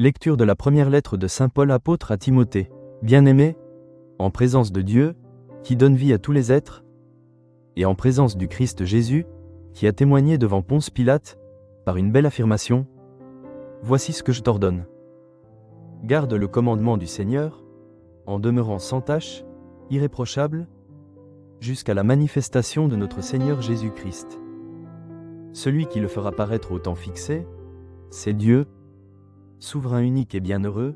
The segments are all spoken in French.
Lecture de la première lettre de saint Paul apôtre à Timothée. Bien-aimé, en présence de Dieu, qui donne vie à tous les êtres, et en présence du Christ Jésus, qui a témoigné devant Ponce Pilate, par une belle affirmation, voici ce que je t'ordonne. Garde le commandement du Seigneur, en demeurant sans tache, irréprochable, jusqu'à la manifestation de notre Seigneur Jésus-Christ. Celui qui le fera paraître au temps fixé, c'est Dieu, souverain unique et bienheureux,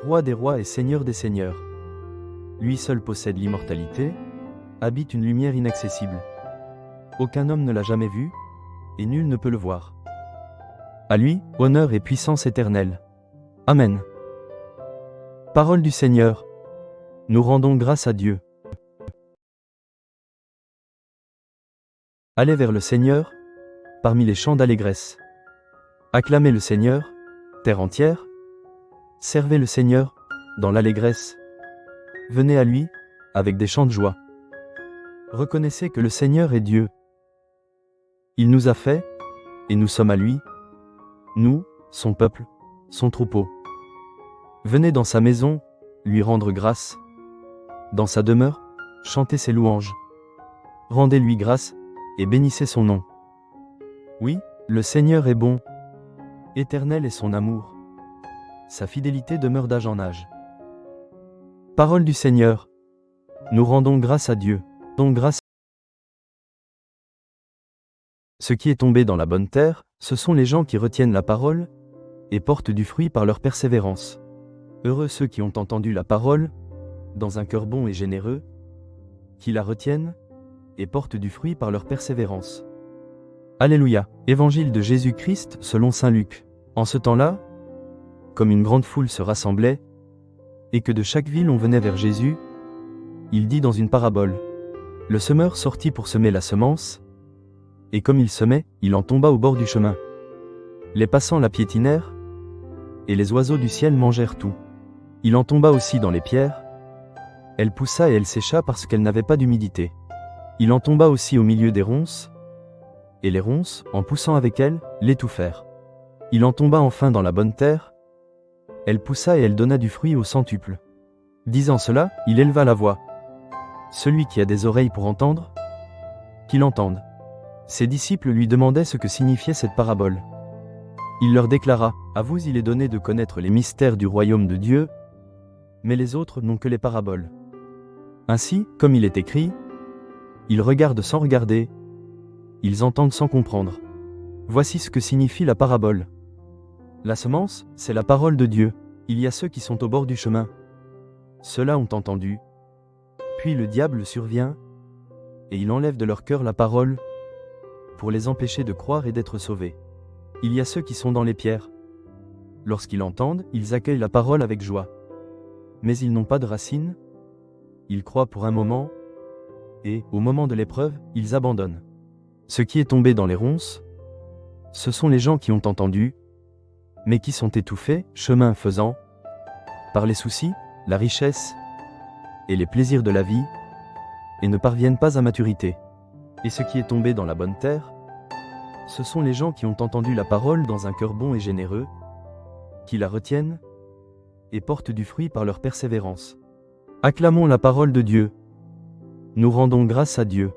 roi des rois et seigneur des seigneurs. Lui seul possède l'immortalité, habite une lumière inaccessible. Aucun homme ne l'a jamais vu, et nul ne peut le voir. À lui, honneur et puissance éternelle. Amen. Parole du Seigneur. Nous rendons grâce à Dieu. Allez vers le Seigneur, parmi les chants d'allégresse. Acclamez le Seigneur, terre entière. Servez le Seigneur, dans l'allégresse. Venez à lui, avec des chants de joie. Reconnaissez que le Seigneur est Dieu. Il nous a fait, et nous sommes à lui, nous, son peuple, son troupeau. Venez dans sa maison, lui rendre grâce. Dans sa demeure, chantez ses louanges. Rendez-lui grâce, et bénissez son nom. Oui, le Seigneur est bon. Éternel est son amour. Sa fidélité demeure d'âge en âge. Parole du Seigneur. Nous rendons grâce à Dieu. Ce qui est tombé dans la bonne terre, ce sont les gens qui retiennent la parole et portent du fruit par leur persévérance. Heureux ceux qui ont entendu la parole, dans un cœur bon et généreux, qui la retiennent et portent du fruit par leur persévérance. Alléluia. Évangile de Jésus-Christ selon saint Luc. En ce temps-là, comme une grande foule se rassemblait, et que de chaque ville on venait vers Jésus, il dit dans une parabole. Le semeur sortit pour semer la semence, et comme il semait, il en tomba au bord du chemin. Les passants la piétinèrent, et les oiseaux du ciel mangèrent tout. Il en tomba aussi dans les pierres, elle poussa et elle sécha parce qu'elle n'avait pas d'humidité. Il en tomba aussi au milieu des ronces, et les ronces, en poussant avec elle, l'étouffèrent. Il en tomba enfin dans la bonne terre, elle poussa et elle donna du fruit au centuple. Disant cela, il éleva la voix. Celui qui a des oreilles pour entendre, qu'il entende. Ses disciples lui demandaient ce que signifiait cette parabole. Il leur déclara, à vous il est donné de connaître les mystères du royaume de Dieu, mais les autres n'ont que les paraboles. Ainsi, comme il est écrit, ils regardent sans regarder, ils entendent sans comprendre. Voici ce que signifie la parabole. La semence, c'est la parole de Dieu. Il y a ceux qui sont au bord du chemin. Ceux-là ont entendu. Puis le diable survient, et il enlève de leur cœur la parole, pour les empêcher de croire et d'être sauvés. Il y a ceux qui sont dans les pierres. Lorsqu'ils entendent, ils accueillent la parole avec joie. Mais ils n'ont pas de racines, ils croient pour un moment, et, au moment de l'épreuve, ils abandonnent. Ce qui est tombé dans les ronces, ce sont les gens qui ont entendu, mais qui sont étouffés, chemin faisant, par les soucis, la richesse, et les plaisirs de la vie, et ne parviennent pas à maturité. Et ce qui est tombé dans la bonne terre, ce sont les gens qui ont entendu la parole dans un cœur bon et généreux, qui la retiennent, et portent du fruit par leur persévérance. Acclamons la parole de Dieu. Nous rendons grâce à Dieu.